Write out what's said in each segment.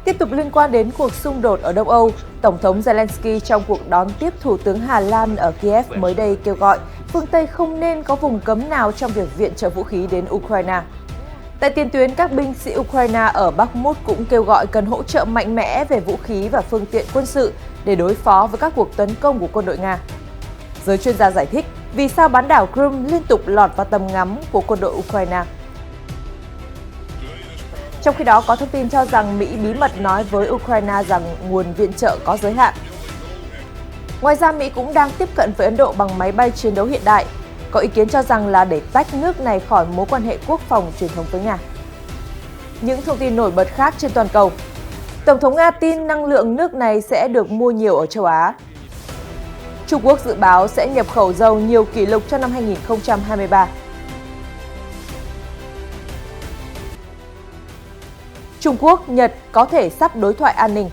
Tiếp tục liên quan đến cuộc xung đột ở Đông Âu, Tổng thống Zelensky trong cuộc đón tiếp Thủ tướng Hà Lan ở Kiev mới đây kêu gọi phương Tây không nên có vùng cấm nào trong việc viện trợ vũ khí đến Ukraine. Tại tiền tuyến, các binh sĩ Ukraine ở Bakhmut cũng kêu gọi cần hỗ trợ mạnh mẽ về vũ khí và phương tiện quân sự để đối phó với các cuộc tấn công của quân đội Nga. Giới chuyên gia giải thích vì sao bán đảo Crimea liên tục lọt vào tầm ngắm của quân đội Ukraine. Trong khi đó, có thông tin cho rằng Mỹ bí mật nói với Ukraine rằng nguồn viện trợ có giới hạn. Ngoài ra, Mỹ cũng đang tiếp cận với Ấn Độ bằng máy bay chiến đấu hiện đại. Có ý kiến cho rằng là để tách nước này khỏi mối quan hệ quốc phòng truyền thống với Nga. Những thông tin nổi bật khác trên toàn cầu. Tổng thống Nga tin năng lượng nước này sẽ được mua nhiều ở châu Á. Trung Quốc dự báo sẽ nhập khẩu dầu nhiều kỷ lục cho năm 2023. Trung Quốc, Nhật có thể sắp đối thoại an ninh.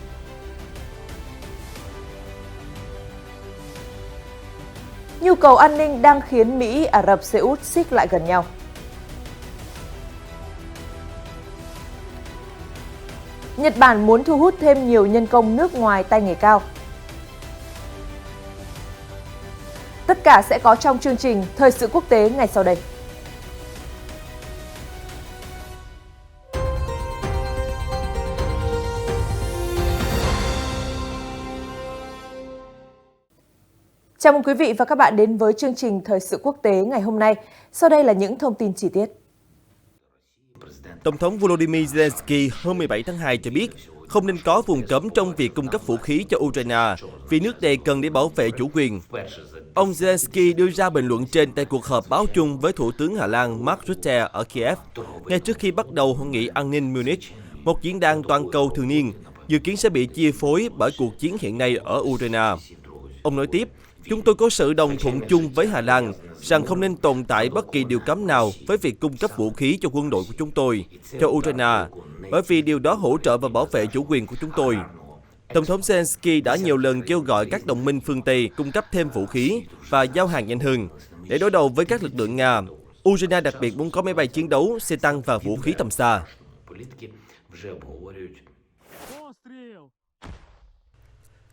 Nhu cầu an ninh đang khiến Mỹ, Ả Rập Xê Út xích lại gần nhau. Nhật Bản muốn thu hút thêm nhiều nhân công nước ngoài tay nghề cao. Tất cả sẽ có trong chương trình Thời sự quốc tế ngày sau đây. Chào mừng quý vị và các bạn đến với chương trình Thời sự quốc tế ngày hôm nay. Sau đây là những thông tin chi tiết. Tổng thống Volodymyr Zelensky hôm 17 tháng 2 cho biết không nên có vùng cấm trong việc cung cấp vũ khí cho Ukraine vì nước này cần để bảo vệ chủ quyền. Ông Zelensky đưa ra bình luận trên tại cuộc họp báo chung với Thủ tướng Hà Lan Mark Rutte ở Kiev, ngay trước khi bắt đầu hội nghị an ninh Munich, một diễn đàn toàn cầu thường niên, dự kiến sẽ bị chi phối bởi cuộc chiến hiện nay ở Ukraine. Ông nói tiếp, chúng tôi có sự đồng thuận chung với Hà Lan rằng không nên tồn tại bất kỳ điều cấm nào với việc cung cấp vũ khí cho quân đội của chúng tôi, cho Ukraine, bởi vì điều đó hỗ trợ và bảo vệ chủ quyền của chúng tôi. Tổng thống Zelensky đã nhiều lần kêu gọi các đồng minh phương Tây cung cấp thêm vũ khí và giao hàng nhanh hơn để đối đầu với các lực lượng Nga. Ukraine đặc biệt muốn có máy bay chiến đấu, xe tăng và vũ khí tầm xa.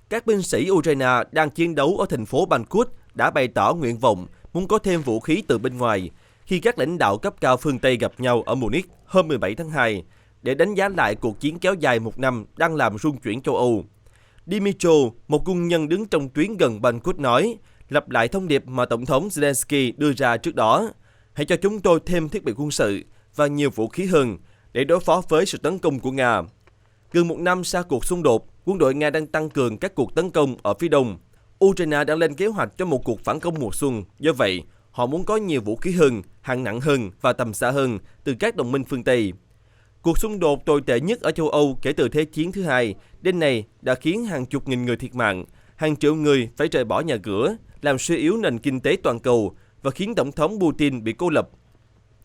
Các binh sĩ Ukraine đang chiến đấu ở thành phố Bakhmut đã bày tỏ nguyện vọng muốn có thêm vũ khí từ bên ngoài khi các lãnh đạo cấp cao phương Tây gặp nhau ở Munich hôm 17 tháng 2 để đánh giá lại cuộc chiến kéo dài một năm đang làm rung chuyển châu Âu. Dmytro, một quân nhân đứng trong tuyến gần Bakhmut nói, lặp lại thông điệp mà Tổng thống Zelensky đưa ra trước đó. Hãy cho chúng tôi thêm thiết bị quân sự và nhiều vũ khí hơn để đối phó với sự tấn công của Nga. Gần một năm sau cuộc xung đột, quân đội Nga đang tăng cường các cuộc tấn công ở phía đông. Ukraine đang lên kế hoạch cho một cuộc phản công mùa xuân. Do vậy, họ muốn có nhiều vũ khí hơn, hạng nặng hơn và tầm xa hơn từ các đồng minh phương Tây. Cuộc xung đột tồi tệ nhất ở châu Âu kể từ Thế chiến thứ hai đến nay đã khiến hàng chục nghìn người thiệt mạng, hàng triệu người phải rời bỏ nhà cửa, làm suy yếu nền kinh tế toàn cầu và khiến Tổng thống Putin bị cô lập.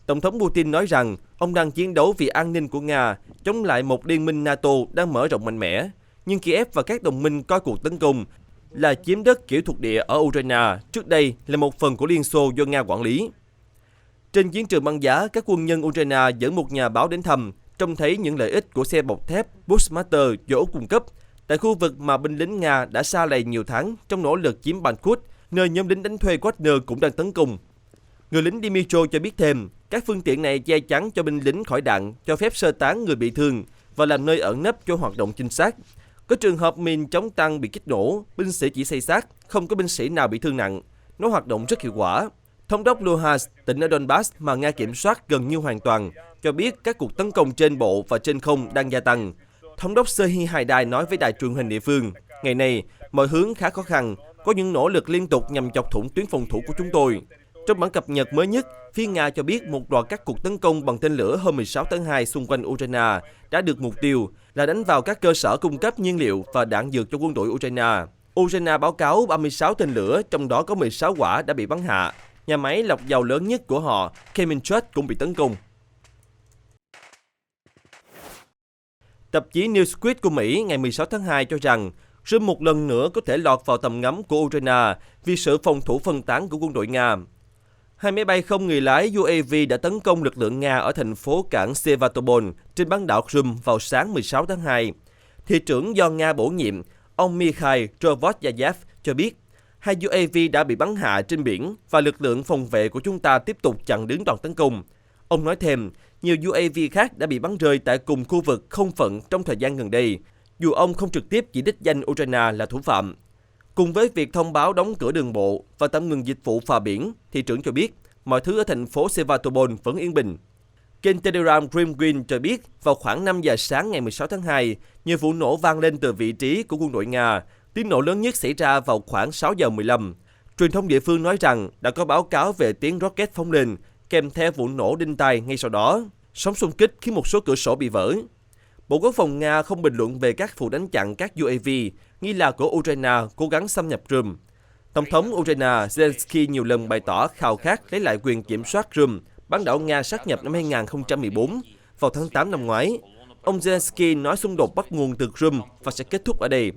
Tổng thống Putin nói rằng ông đang chiến đấu vì an ninh của Nga, chống lại một liên minh NATO đang mở rộng mạnh mẽ. Nhưng Kiev và các đồng minh coi cuộc tấn công là chiếm đất kiểu thuộc địa ở Ukraine, trước đây là một phần của Liên Xô do Nga quản lý. Trên chiến trường băng giá, các quân nhân Ukraine dẫn một nhà báo đến thăm, trông thấy những lợi ích của xe bọc thép Bushmaster do Úc cung cấp, tại khu vực mà binh lính Nga đã sa lầy nhiều tháng trong nỗ lực chiếm Bakhmut, nơi nhóm lính đánh thuê Wagner cũng đang tấn công. Người lính Dmytro cho biết thêm, các phương tiện này che chắn cho binh lính khỏi đạn, cho phép sơ tán người bị thương và làm nơi ẩn nấp cho hoạt động trinh sát. Có trường hợp mìn chống tăng bị kích nổ, binh sĩ chỉ xây xát, không có binh sĩ nào bị thương nặng. Nó hoạt động rất hiệu quả. Thống đốc Luhansk, tỉnh ở Donbass mà Nga kiểm soát gần như hoàn toàn, cho biết các cuộc tấn công trên bộ và trên không đang gia tăng. Thống đốc Serhiy Haidai nói với đài truyền hình địa phương, ngày nay, mọi hướng khá khó khăn, có những nỗ lực liên tục nhằm chọc thủng tuyến phòng thủ của chúng tôi. Trong bản cập nhật mới nhất, phía Nga cho biết một loạt các cuộc tấn công bằng tên lửa hôm 16 tháng 2 xung quanh Ukraine đã được mục tiêu là đánh vào các cơ sở cung cấp nhiên liệu và đạn dược cho quân đội Ukraine. Ukraine báo cáo 36 tên lửa, trong đó có 16 quả đã bị bắn hạ. Nhà máy lọc dầu lớn nhất của họ, Kremenchuk, cũng bị tấn công. Tạp chí Newsweek của Mỹ ngày 16 tháng 2 cho rằng Rum một lần nữa có thể lọt vào tầm ngắm của Ukraine vì sự phòng thủ phân tán của quân đội Nga. Hai máy bay không người lái UAV đã tấn công lực lượng Nga ở thành phố cảng Sevastopol trên bán đảo Crimea vào sáng 16 tháng 2. Thị trưởng do Nga bổ nhiệm, ông Mikhail Drovotyayev cho biết, hai UAV đã bị bắn hạ trên biển và lực lượng phòng vệ của chúng ta tiếp tục chặn đứng đòn tấn công. Ông nói thêm, nhiều UAV khác đã bị bắn rơi tại cùng khu vực không phận trong thời gian gần đây, dù ông không trực tiếp chỉ đích danh Ukraine là thủ phạm. Cùng với việc thông báo đóng cửa đường bộ và tạm ngừng dịch vụ phà biển, thị trưởng cho biết mọi thứ ở thành phố Sevastopol vẫn yên bình. Kênh Telegram Kremlin cho biết vào khoảng 5 giờ sáng ngày 16 tháng 2, nhiều vụ nổ vang lên từ vị trí của quân đội Nga. Tiếng nổ lớn nhất xảy ra vào khoảng 6 giờ 15. Truyền thông địa phương nói rằng đã có báo cáo về tiếng rocket phóng lên, kèm theo vụ nổ đinh tai ngay sau đó. Sóng xung kích khiến một số cửa sổ bị vỡ. Bộ Quốc phòng Nga không bình luận về các vụ đánh chặn các UAV, nghi là của Ukraine cố gắng xâm nhập Crimea. Tổng thống Ukraine Zelensky nhiều lần bày tỏ khao khát lấy lại quyền kiểm soát Crimea, bán đảo Nga sáp nhập năm 2014, vào tháng 8 năm ngoái. Ông Zelensky nói xung đột bắt nguồn từ Crimea và sẽ kết thúc ở đây.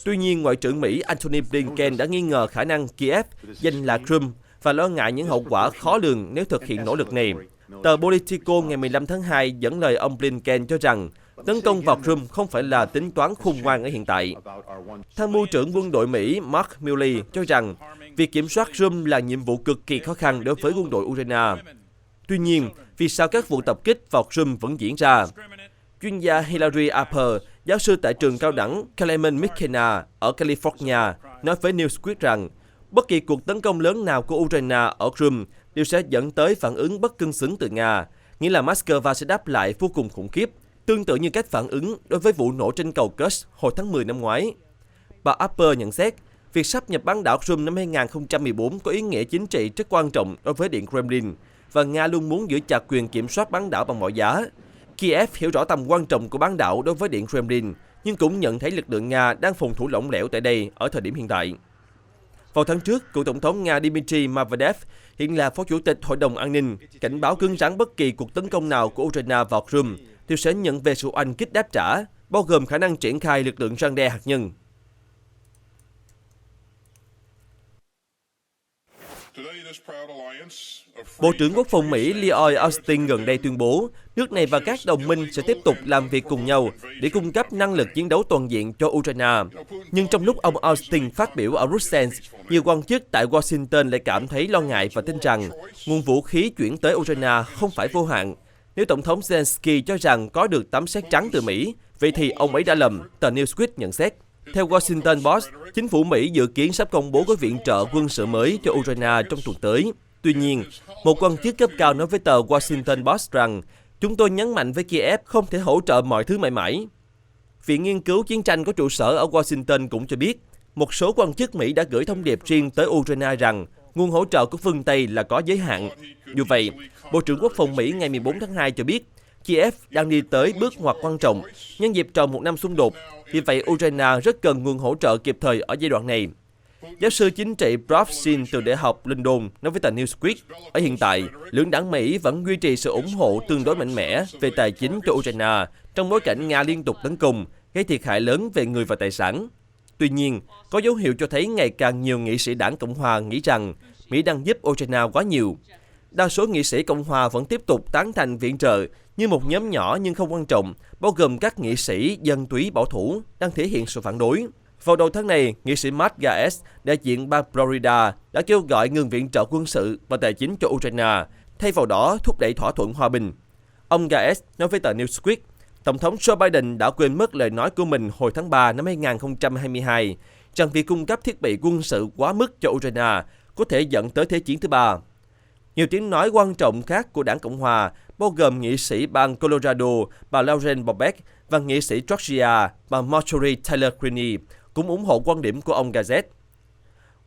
Tuy nhiên, Ngoại trưởng Mỹ Antony Blinken đã nghi ngờ khả năng Kiev giành lại Crimea và lo ngại những hậu quả khó lường nếu thực hiện nỗ lực này. Tờ Politico ngày 15 tháng 2 dẫn lời ông Blinken cho rằng tấn công vào Crimea không phải là tính toán khôn ngoan ở hiện tại. Tham mưu trưởng quân đội Mỹ Mark Milley cho rằng việc kiểm soát Crimea là nhiệm vụ cực kỳ khó khăn đối với quân đội Ukraine. Tuy nhiên, vì sao các vụ tập kích vào Crimea vẫn diễn ra? Chuyên gia Hilary Apper, giáo sư tại trường cao đẳng Clement McKenna ở California, nói với Newsweek rằng bất kỳ cuộc tấn công lớn nào của Ukraine ở Crimea đều sẽ dẫn tới phản ứng bất cân xứng từ Nga, nghĩa là Moscow sẽ đáp lại vô cùng khủng khiếp, tương tự như cách phản ứng đối với vụ nổ trên cầu Kerch hồi tháng 10 năm ngoái. Bà Apper nhận xét, việc sáp nhập bán đảo Crimea năm 2014 có ý nghĩa chính trị rất quan trọng đối với Điện Kremlin, và Nga luôn muốn giữ chặt quyền kiểm soát bán đảo bằng mọi giá. Kiev hiểu rõ tầm quan trọng của bán đảo đối với Điện Kremlin, nhưng cũng nhận thấy lực lượng Nga đang phòng thủ lỏng lẻo tại đây ở thời điểm hiện tại. Vào tháng trước, cựu tổng thống Nga Dmitry Medvedev, hiện là phó chủ tịch Hội đồng An ninh, cảnh báo cứng rắn bất kỳ cuộc tấn công nào của Ukraine vào Crimea đều sẽ nhận về sự oanh kích đáp trả, bao gồm khả năng triển khai lực lượng răn đe hạt nhân. Bộ trưởng Quốc phòng Mỹ Lloyd Austin gần đây tuyên bố nước này và các đồng minh sẽ tiếp tục làm việc cùng nhau để cung cấp năng lực chiến đấu toàn diện cho Ukraine. Nhưng trong lúc ông Austin phát biểu ở Brussels, nhiều quan chức tại Washington lại cảm thấy lo ngại và tin rằng nguồn vũ khí chuyển tới Ukraine không phải vô hạn. Nếu Tổng thống Zelensky cho rằng có được tấm séc trắng từ Mỹ, vậy thì ông ấy đã lầm, tờ Newsweek nhận xét. Theo Washington Post, chính phủ Mỹ dự kiến sắp công bố gói viện trợ quân sự mới cho Ukraine trong tuần tới. Tuy nhiên, một quan chức cấp cao nói với tờ Washington Post rằng chúng tôi nhấn mạnh với Kiev không thể hỗ trợ mọi thứ mãi mãi. Viện Nghiên cứu Chiến tranh có trụ sở ở Washington cũng cho biết, một số quan chức Mỹ đã gửi thông điệp riêng tới Ukraine rằng nguồn hỗ trợ của phương Tây là có giới hạn. Dù vậy, Bộ trưởng Quốc phòng Mỹ ngày 14 tháng 2 cho biết Kiev đang đi tới bước ngoặt quan trọng nhân dịp tròn một năm xung đột. Vì vậy, Ukraine rất cần nguồn hỗ trợ kịp thời ở giai đoạn này. Giáo sư chính trị Prof. Sin từ Đại học London nói với tờ Newsweek, ở hiện tại, lưỡng đảng Mỹ vẫn duy trì sự ủng hộ tương đối mạnh mẽ về tài chính cho Ukraine trong bối cảnh Nga liên tục tấn công, gây thiệt hại lớn về người và tài sản. Tuy nhiên, có dấu hiệu cho thấy ngày càng nhiều nghị sĩ đảng Cộng hòa nghĩ rằng Mỹ đang giúp Ukraine quá nhiều. Đa số nghị sĩ Cộng hòa vẫn tiếp tục tán thành viện trợ như một nhóm nhỏ nhưng không quan trọng, bao gồm các nghị sĩ dân túy bảo thủ đang thể hiện sự phản đối. Vào đầu tháng này, nghị sĩ Matt Gaetz, đại diện bang Florida, đã kêu gọi ngừng viện trợ quân sự và tài chính cho Ukraine, thay vào đó thúc đẩy thỏa thuận hòa bình. Ông Gaetz nói với tờ Newsweek, Tổng thống Joe Biden đã quên mất lời nói của mình hồi tháng 3 năm 2022 rằng việc cung cấp thiết bị quân sự quá mức cho Ukraine có thể dẫn tới Thế chiến thứ ba. Nhiều tiếng nói quan trọng khác của đảng Cộng hòa, bao gồm nghị sĩ bang Colorado bà Lauren Boebert và nghị sĩ Georgia bà Marjorie Taylor Greene, cũng ủng hộ quan điểm của ông Gaetz.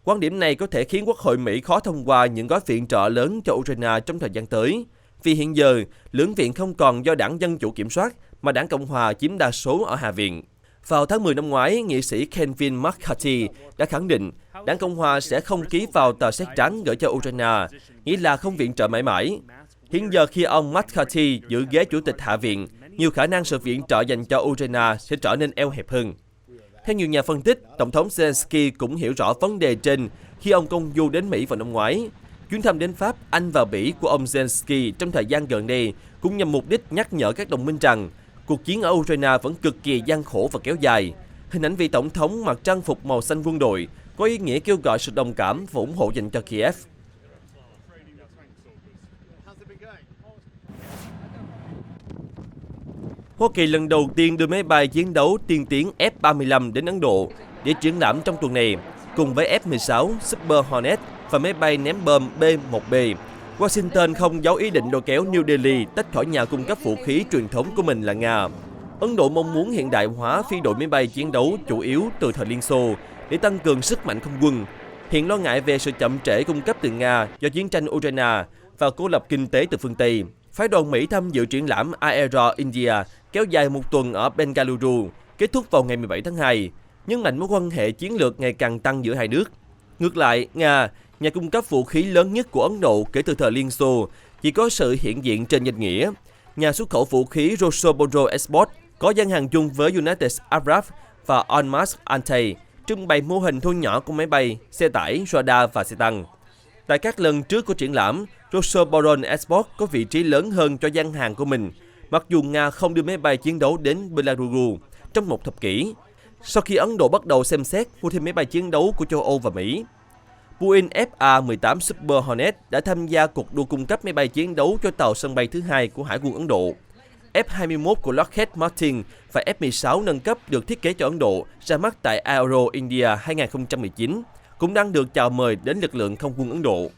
Quan điểm này có thể khiến Quốc hội Mỹ khó thông qua những gói viện trợ lớn cho Ukraine trong thời gian tới, vì hiện giờ lưỡng viện không còn do đảng Dân Chủ kiểm soát, mà đảng Cộng hòa chiếm đa số ở Hạ viện. Vào tháng 10 năm ngoái, nghị sĩ Kevin McCarthy đã khẳng định đảng Cộng hòa sẽ không ký vào tờ séc trắng gửi cho Ukraine, nghĩa là không viện trợ mãi mãi. Hiện giờ khi ông McCarthy giữ ghế chủ tịch Hạ viện, nhiều khả năng sự viện trợ dành cho Ukraine sẽ trở nên eo hẹp hơn. Theo nhiều nhà phân tích, Tổng thống Zelensky cũng hiểu rõ vấn đề trên khi ông công du đến Mỹ vào năm ngoái. Chuyến thăm đến Pháp, Anh và Bỉ của ông Zelensky trong thời gian gần đây cũng nhằm mục đích nhắc nhở các đồng minh rằng Cuộc chiến ở Ukraine vẫn cực kỳ gian khổ và kéo dài. Hình ảnh vị tổng thống mặc trang phục màu xanh quân đội có ý nghĩa kêu gọi sự đồng cảm và ủng hộ dành cho Kiev. Hoa Kỳ lần đầu tiên đưa máy bay chiến đấu tiên tiến F-35 đến Ấn Độ để triển lãm trong tuần này, cùng với F-16, Super Hornet và máy bay ném bom B-1B. Washington không giấu ý định lôi kéo New Delhi tách khỏi nhà cung cấp vũ khí truyền thống của mình là Nga. Ấn Độ mong muốn hiện đại hóa phi đội máy bay chiến đấu chủ yếu từ thời Liên Xô để tăng cường sức mạnh không quân. Hiện lo ngại về sự chậm trễ cung cấp từ Nga do chiến tranh Ukraine và cô lập kinh tế từ phương Tây. Phái đoàn Mỹ tham dự triển lãm Aero India kéo dài một tuần ở Bengaluru, kết thúc vào ngày 17 tháng 2, nhấn mạnh mối quan hệ chiến lược ngày càng tăng giữa hai nước. Ngược lại, Nga, nhà cung cấp vũ khí lớn nhất của Ấn Độ kể từ thời Liên Xô, chỉ có sự hiện diện trên danh nghĩa. Nhà xuất khẩu vũ khí Rosoboronexport Export có gian hàng chung với United Arab và Onmas Antey, trưng bày mô hình thu nhỏ của máy bay, xe tải, radar và xe tăng. Tại các lần trước của triển lãm, Rosoboronexport Export có vị trí lớn hơn cho gian hàng của mình, mặc dù Nga không đưa máy bay chiến đấu đến Belarus trong một thập kỷ, sau khi Ấn Độ bắt đầu xem xét mua thêm máy bay chiến đấu của châu Âu và Mỹ. Boeing FA-18 Super Hornet đã tham gia cuộc đua cung cấp máy bay chiến đấu cho tàu sân bay thứ hai của Hải quân Ấn Độ. F-21 của Lockheed Martin và F-16 nâng cấp được thiết kế cho Ấn Độ ra mắt tại Aero India 2019, cũng đang được chào mời đến lực lượng không quân Ấn Độ.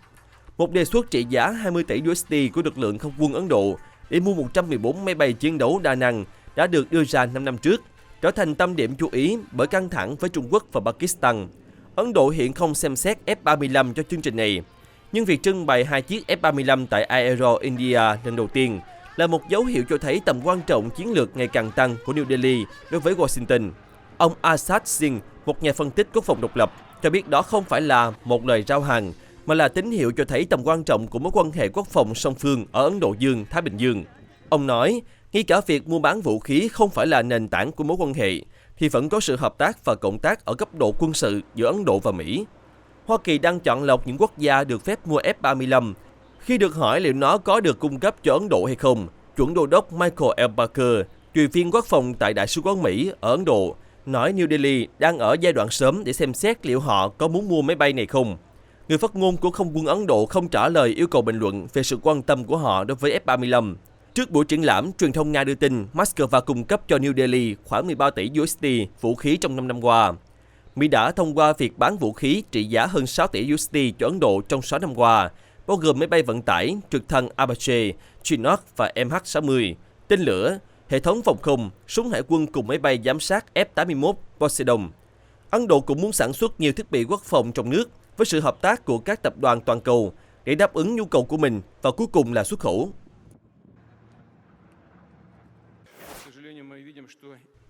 Một đề xuất trị giá 20 tỷ USD của lực lượng không quân Ấn Độ để mua 114 máy bay chiến đấu đa năng đã được đưa ra 5 năm trước, trở thành tâm điểm chú ý bởi căng thẳng với Trung Quốc và Pakistan. Ấn Độ hiện không xem xét F-35 cho chương trình này, nhưng việc trưng bày hai chiếc F-35 tại Aero India lần đầu tiên là một dấu hiệu cho thấy tầm quan trọng chiến lược ngày càng tăng của New Delhi đối với Washington. Ông Asad Singh, một nhà phân tích quốc phòng độc lập, cho biết đó không phải là một lời rao hàng, mà là tín hiệu cho thấy tầm quan trọng của mối quan hệ quốc phòng song phương ở Ấn Độ Dương, Thái Bình Dương. Ông nói, ngay cả việc mua bán vũ khí không phải là nền tảng của mối quan hệ, thì vẫn có sự hợp tác và cộng tác ở cấp độ quân sự giữa Ấn Độ và Mỹ. Hoa Kỳ đang chọn lọc những quốc gia được phép mua F-35. Khi được hỏi liệu nó có được cung cấp cho Ấn Độ hay không, chuẩn đô đốc Michael L. Parker, truyền viên quốc phòng tại Đại sứ quán Mỹ ở Ấn Độ, nói New Delhi đang ở giai đoạn sớm để xem xét liệu họ có muốn mua máy bay này không. Người phát ngôn của không quân Ấn Độ không trả lời yêu cầu bình luận về sự quan tâm của họ đối với F-35. Trước buổi triển lãm, truyền thông Nga đưa tin Moscow cung cấp cho New Delhi khoảng 13 tỷ USD vũ khí trong 5 năm qua. Mỹ đã thông qua việc bán vũ khí trị giá hơn 6 tỷ USD cho Ấn Độ trong 6 năm qua, bao gồm máy bay vận tải, trực thăng Apache, Chinook và MH-60, tên lửa, hệ thống phòng không, súng hải quân cùng máy bay giám sát F-81 Poseidon. Ấn Độ cũng muốn sản xuất nhiều thiết bị quốc phòng trong nước với sự hợp tác của các tập đoàn toàn cầu để đáp ứng nhu cầu của mình và cuối cùng là xuất khẩu.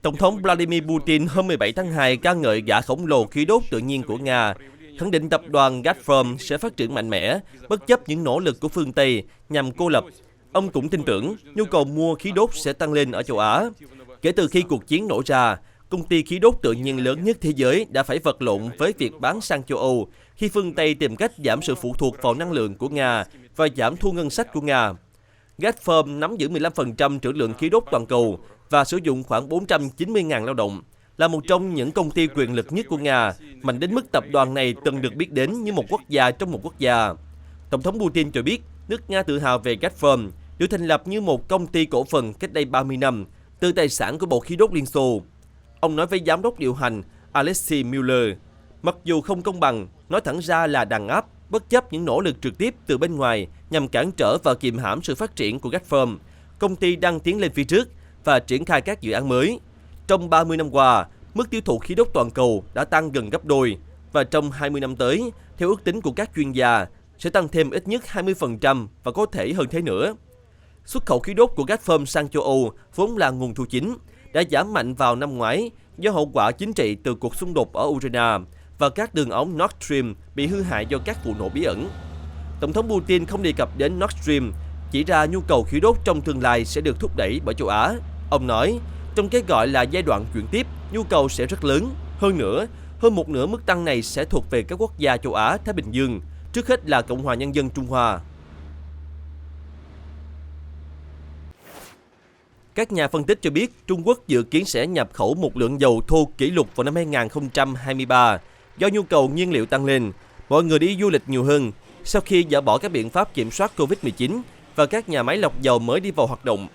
Tổng thống Vladimir Putin hôm 17 tháng 2 ca ngợi gã khổng lồ khí đốt tự nhiên của Nga, khẳng định tập đoàn Gazprom sẽ phát triển mạnh mẽ, bất chấp những nỗ lực của phương Tây nhằm cô lập. Ông cũng tin tưởng nhu cầu mua khí đốt sẽ tăng lên ở châu Á. Kể từ khi cuộc chiến nổ ra, công ty khí đốt tự nhiên lớn nhất thế giới đã phải vật lộn với việc bán sang châu Âu khi phương Tây tìm cách giảm sự phụ thuộc vào năng lượng của Nga và giảm thu ngân sách của Nga. Gazprom nắm giữ 15% trữ lượng khí đốt toàn cầu và sử dụng khoảng 490.000 lao động, là một trong những công ty quyền lực nhất của Nga, mạnh đến mức tập đoàn này từng được biết đến như một quốc gia trong một quốc gia. Tổng thống Putin cho biết, nước Nga tự hào về Gazprom, được thành lập như một công ty cổ phần cách đây 30 năm, từ tài sản của Bộ Khí đốt Liên Xô. Ông nói với giám đốc điều hành Alexei Mueller, mặc dù không công bằng, nói thẳng ra là đàn áp, bất chấp những nỗ lực trực tiếp từ bên ngoài nhằm cản trở và kiềm hãm sự phát triển của Gazprom. Công ty đang tiến lên phía trước và triển khai các dự án mới. Trong 30 năm qua, mức tiêu thụ khí đốt toàn cầu đã tăng gần gấp đôi và trong 20 năm tới, theo ước tính của các chuyên gia, sẽ tăng thêm ít nhất 20% và có thể hơn thế nữa. Xuất khẩu khí đốt của Gazprom sang châu Âu vốn là nguồn thu chính, đã giảm mạnh vào năm ngoái do hậu quả chính trị từ cuộc xung đột ở Ukraine và các đường ống Nord Stream bị hư hại do các vụ nổ bí ẩn. Tổng thống Putin không đề cập đến Nord Stream, chỉ ra nhu cầu khí đốt trong tương lai sẽ được thúc đẩy bởi châu Á. Ông nói, trong cái gọi là giai đoạn chuyển tiếp, nhu cầu sẽ rất lớn. Hơn nữa, hơn một nửa mức tăng này sẽ thuộc về các quốc gia châu Á, Thái Bình Dương, trước hết là Cộng hòa Nhân dân Trung Hoa. Các nhà phân tích cho biết Trung Quốc dự kiến sẽ nhập khẩu một lượng dầu thô kỷ lục vào năm 2023 do nhu cầu nhiên liệu tăng lên, mọi người đi du lịch nhiều hơn sau khi dỡ bỏ các biện pháp kiểm soát Covid-19 và các nhà máy lọc dầu mới đi vào hoạt động.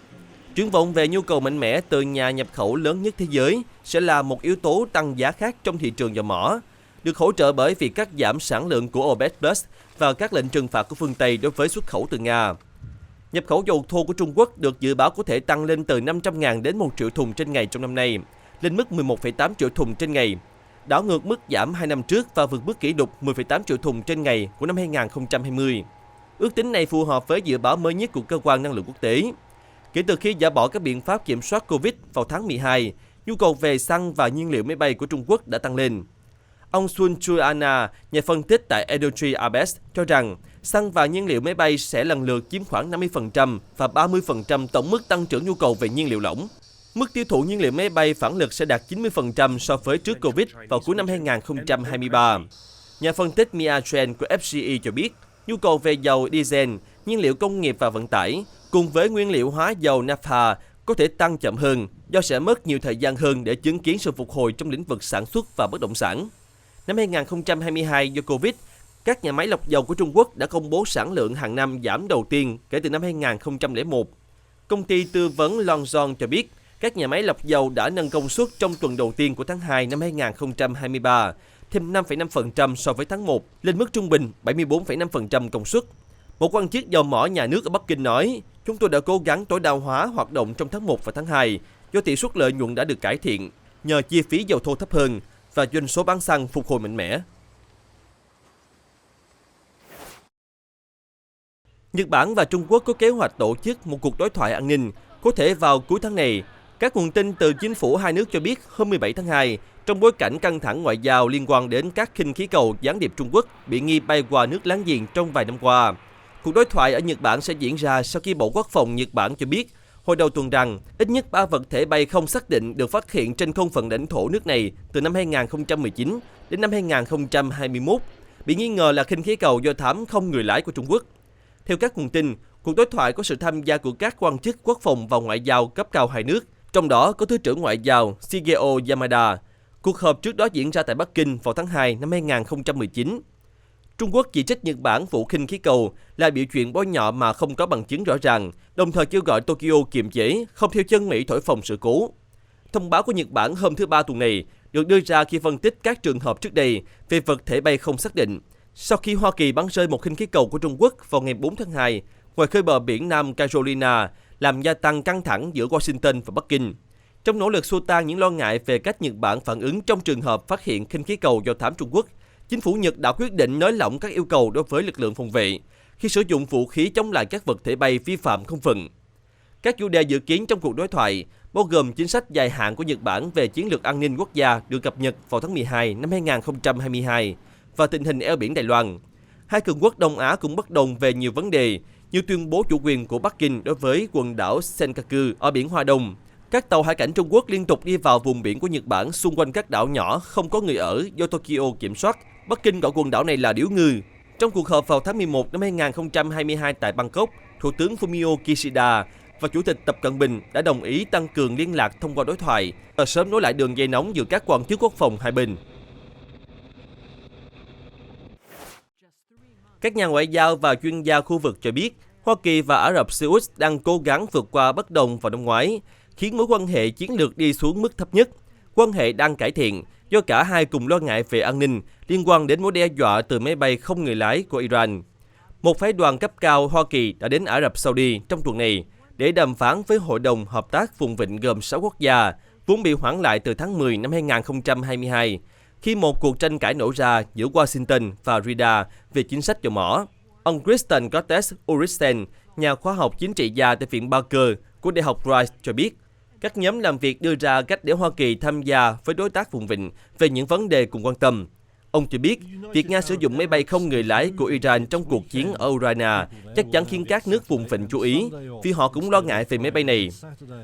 Triển vọng về nhu cầu mạnh mẽ từ nhà nhập khẩu lớn nhất thế giới sẽ là một yếu tố tăng giá khác trong thị trường dầu mỏ, được hỗ trợ bởi việc cắt giảm sản lượng của OPEC Plus và các lệnh trừng phạt của phương Tây đối với xuất khẩu từ Nga. Nhập khẩu dầu thô của Trung Quốc được dự báo có thể tăng lên từ 500.000 đến 1 triệu thùng trên ngày trong năm nay, lên mức 11,8 triệu thùng trên ngày, đảo ngược mức giảm 2 năm trước và vượt mức kỷ lục 10,8 triệu thùng trên ngày của năm 2020. Ước tính này phù hợp với dự báo mới nhất của Cơ quan Năng lượng Quốc tế. Kể từ khi dỡ bỏ các biện pháp kiểm soát Covid vào tháng 12, nhu cầu về xăng và nhiên liệu máy bay của Trung Quốc đã tăng lên. Ông Sun Chuana, nhà phân tích tại Energy Arbest, cho rằng xăng và nhiên liệu máy bay sẽ lần lượt chiếm khoảng 50% và 30% tổng mức tăng trưởng nhu cầu về nhiên liệu lỏng. Mức tiêu thụ nhiên liệu máy bay phản lực sẽ đạt 90% so với trước Covid vào cuối năm 2023. Nhà phân tích Mia Chen của FCE cho biết, nhu cầu về dầu diesel, nhiên liệu công nghiệp và vận tải, cùng với nguyên liệu hóa dầu naphtha có thể tăng chậm hơn do sẽ mất nhiều thời gian hơn để chứng kiến sự phục hồi trong lĩnh vực sản xuất và bất động sản. Năm 2022 do Covid, các nhà máy lọc dầu của Trung Quốc đã công bố sản lượng hàng năm giảm đầu tiên kể từ năm 2001. Công ty tư vấn Longzhong cho biết, các nhà máy lọc dầu đã nâng công suất trong tuần đầu tiên của tháng 2 năm 2023, thêm 5,5% so với tháng 1, lên mức trung bình 74,5% công suất. Một quan chức dầu mỏ nhà nước ở Bắc Kinh nói, chúng tôi đã cố gắng tối đa hóa hoạt động trong tháng 1 và tháng 2 do tỷ suất lợi nhuận đã được cải thiện, nhờ chi phí dầu thô thấp hơn và doanh số bán xăng phục hồi mạnh mẽ. Nhật Bản và Trung Quốc có kế hoạch tổ chức một cuộc đối thoại an ninh, có thể vào cuối tháng này. Các nguồn tin từ chính phủ hai nước cho biết hôm 17 tháng 2, trong bối cảnh căng thẳng ngoại giao liên quan đến các khinh khí cầu gián điệp Trung Quốc bị nghi bay qua nước láng giềng trong vài năm qua. Cuộc đối thoại ở Nhật Bản sẽ diễn ra sau khi Bộ Quốc phòng Nhật Bản cho biết hồi đầu tuần rằng ít nhất 3 vật thể bay không xác định được phát hiện trên không phận lãnh thổ nước này từ năm 2019 đến năm 2021, bị nghi ngờ là khinh khí cầu do thám không người lái của Trung Quốc. Theo các nguồn tin, cuộc đối thoại có sự tham gia của các quan chức quốc phòng và ngoại giao cấp cao hai nước, trong đó có Thứ trưởng Ngoại giao Shigeo Yamada. Cuộc họp trước đó diễn ra tại Bắc Kinh vào tháng 2 năm 2019. Trung Quốc chỉ trích Nhật Bản vụ khinh khí cầu là biểu chuyện bôi nhọ mà không có bằng chứng rõ ràng, đồng thời kêu gọi Tokyo kiềm chế, không theo chân Mỹ thổi phồng sự cố. Thông báo của Nhật Bản hôm thứ Ba tuần này được đưa ra khi phân tích các trường hợp trước đây về vật thể bay không xác định, sau khi Hoa Kỳ bắn rơi một khinh khí cầu của Trung Quốc vào ngày 4 tháng 2 ngoài khơi bờ biển Nam Carolina, làm gia tăng căng thẳng giữa Washington và Bắc Kinh. Trong nỗ lực xua tan những lo ngại về cách Nhật Bản phản ứng trong trường hợp phát hiện khinh khí cầu do thám Trung Quốc, chính phủ Nhật đã quyết định nới lỏng các yêu cầu đối với lực lượng phòng vệ khi sử dụng vũ khí chống lại các vật thể bay vi phạm không phận. Các chủ đề dự kiến trong cuộc đối thoại bao gồm chính sách dài hạn của Nhật Bản về chiến lược an ninh quốc gia được cập nhật vào tháng 12 năm 2022 và tình hình eo biển Đài Loan. Hai cường quốc Đông Á cũng bất đồng về nhiều vấn đề như tuyên bố chủ quyền của Bắc Kinh đối với quần đảo Senkaku ở biển Hoa Đông. Các tàu hải cảnh Trung Quốc liên tục đi vào vùng biển của Nhật Bản xung quanh các đảo nhỏ không có người ở do Tokyo kiểm soát. Bắc Kinh gọi quần đảo này là điếu ngư. Trong cuộc họp vào tháng 11 năm 2022 tại Bangkok, Thủ tướng Fumio Kishida và Chủ tịch Tập Cận Bình đã đồng ý tăng cường liên lạc thông qua đối thoại và sớm nối lại đường dây nóng giữa các quan chức quốc phòng hai bên. Các nhà ngoại giao và chuyên gia khu vực cho biết, Hoa Kỳ và Ả Rập Xê Út đang cố gắng vượt qua bất đồng vào năm ngoái, khiến mối quan hệ chiến lược đi xuống mức thấp nhất. Quan hệ đang cải thiện do cả hai cùng lo ngại về an ninh liên quan đến mối đe dọa từ máy bay không người lái của Iran. Một phái đoàn cấp cao Hoa Kỳ đã đến Ả Rập Saudi trong tuần này để đàm phán với Hội đồng Hợp tác Vùng Vịnh gồm 6 quốc gia, vốn bị hoãn lại từ tháng 10 năm 2022, khi một cuộc tranh cãi nổ ra giữa Washington và Riyadh về chính sách dầu mỏ. Ông Kristen Cortes Uristen, nhà khoa học chính trị gia tại Viện Barker của Đại học Rice cho biết, các nhóm làm việc đưa ra cách để Hoa Kỳ tham gia với đối tác vùng vịnh về những vấn đề cùng quan tâm. Ông cho biết, việc Nga sử dụng máy bay không người lái của Iran trong cuộc chiến ở Ukraine chắc chắn khiến các nước vùng vịnh chú ý, vì họ cũng lo ngại về máy bay này.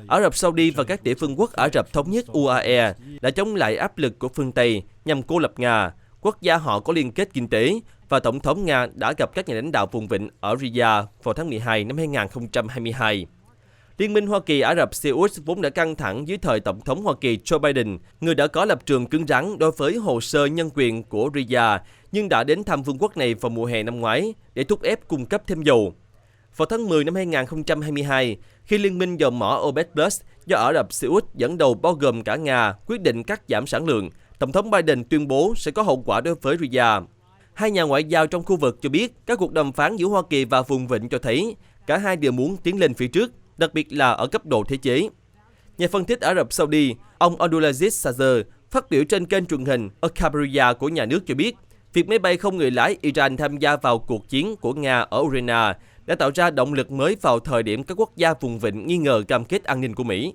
Ả Rập Saudi và các địa phương quốc Ả Rập Thống nhất UAE đã chống lại áp lực của phương Tây nhằm cô lập Nga. Quốc gia họ có liên kết kinh tế, và Tổng thống Nga đã gặp các nhà lãnh đạo vùng vịnh ở Riyadh vào tháng 12 năm 2022. Liên minh Hoa Kỳ Ả Rập Xê Út vốn đã căng thẳng dưới thời Tổng thống Hoa Kỳ Joe Biden, người đã có lập trường cứng rắn đối với hồ sơ nhân quyền của Riyadh, nhưng đã đến thăm vương quốc này vào mùa hè năm ngoái để thúc ép cung cấp thêm dầu. Vào tháng 10 năm 2022, khi Liên minh dầu mỏ OPEC Plus do Ả Rập Xê Út dẫn đầu bao gồm cả Nga quyết định cắt giảm sản lượng, Tổng thống Biden tuyên bố sẽ có hậu quả đối với Riyadh. Hai nhà ngoại giao trong khu vực cho biết các cuộc đàm phán giữa Hoa Kỳ và vùng vịnh cho thấy cả hai đều muốn tiến lên phía trước, đặc biệt là ở cấp độ thể chế. Nhà phân tích Ả Rập Saudi, ông Abdulaziz Sazer, phát biểu trên kênh truyền hình Al Khabariya của nhà nước cho biết, việc máy bay không người lái Iran tham gia vào cuộc chiến của Nga ở Ukraine đã tạo ra động lực mới vào thời điểm các quốc gia vùng vịnh nghi ngờ cam kết an ninh của Mỹ.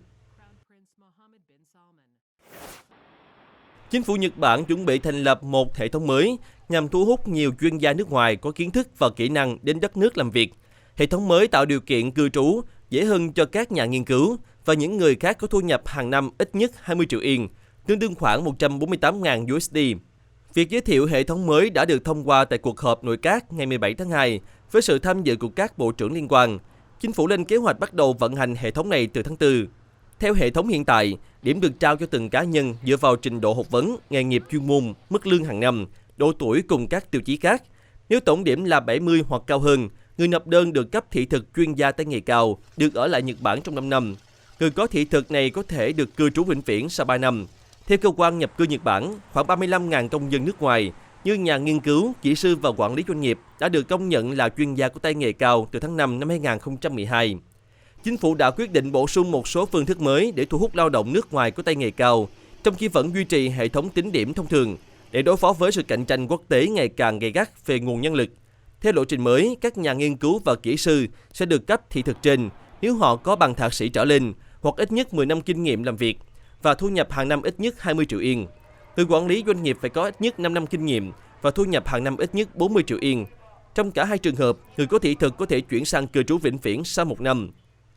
Chính phủ Nhật Bản chuẩn bị thành lập một hệ thống mới nhằm thu hút nhiều chuyên gia nước ngoài có kiến thức và kỹ năng đến đất nước làm việc. Hệ thống mới tạo điều kiện cư trú dễ hơn cho các nhà nghiên cứu và những người khác có thu nhập hàng năm ít nhất 20 triệu Yên, tương đương khoảng 148.000 USD. Việc giới thiệu hệ thống mới đã được thông qua tại cuộc họp nội các ngày 17 tháng 2 với sự tham dự của các bộ trưởng liên quan. Chính phủ lên kế hoạch bắt đầu vận hành hệ thống này từ tháng 4. Theo hệ thống hiện tại, điểm được trao cho từng cá nhân dựa vào trình độ học vấn, nghề nghiệp chuyên môn, mức lương hàng năm, độ tuổi cùng các tiêu chí khác. Nếu tổng điểm là 70 hoặc cao hơn, người nộp đơn được cấp thị thực chuyên gia tay nghề cao, được ở lại Nhật Bản trong 5 năm. Người có thị thực này có thể được cư trú vĩnh viễn sau 3 năm. Theo cơ quan nhập cư Nhật Bản, khoảng 35.000 công dân nước ngoài như nhà nghiên cứu, kỹ sư và quản lý doanh nghiệp đã được công nhận là chuyên gia có tay nghề cao từ tháng 5 năm 2012. Chính phủ đã quyết định bổ sung một số phương thức mới để thu hút lao động nước ngoài có tay nghề cao, trong khi vẫn duy trì hệ thống tính điểm thông thường để đối phó với sự cạnh tranh quốc tế ngày càng gay gắt về nguồn nhân lực. Theo lộ trình mới, các nhà nghiên cứu và kỹ sư sẽ được cấp thị thực trên nếu họ có bằng thạc sĩ trở lên hoặc ít nhất 10 năm kinh nghiệm làm việc và thu nhập hàng năm ít nhất 20 triệu Yên. Người quản lý doanh nghiệp phải có ít nhất 5 năm kinh nghiệm và thu nhập hàng năm ít nhất 40 triệu Yên. Trong cả hai trường hợp, người có thị thực có thể chuyển sang cư trú vĩnh viễn sau 1 năm.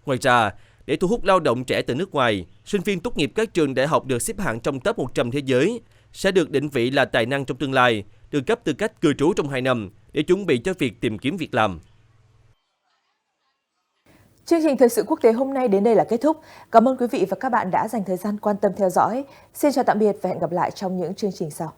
Ngoài ra, để thu hút lao động trẻ từ nước ngoài, sinh viên tốt nghiệp các trường đại học được xếp hạng trong top 100 thế giới sẽ được định vị là tài năng trong tương lai, được cấp tư cách cư trú trong 2 năm để chuẩn bị cho việc tìm kiếm việc làm. Chương trình thời sự quốc tế hôm nay đến đây là kết thúc. Cảm ơn quý vị và các bạn đã dành thời gian quan tâm theo dõi. Xin chào tạm biệt và hẹn gặp lại trong những chương trình sau.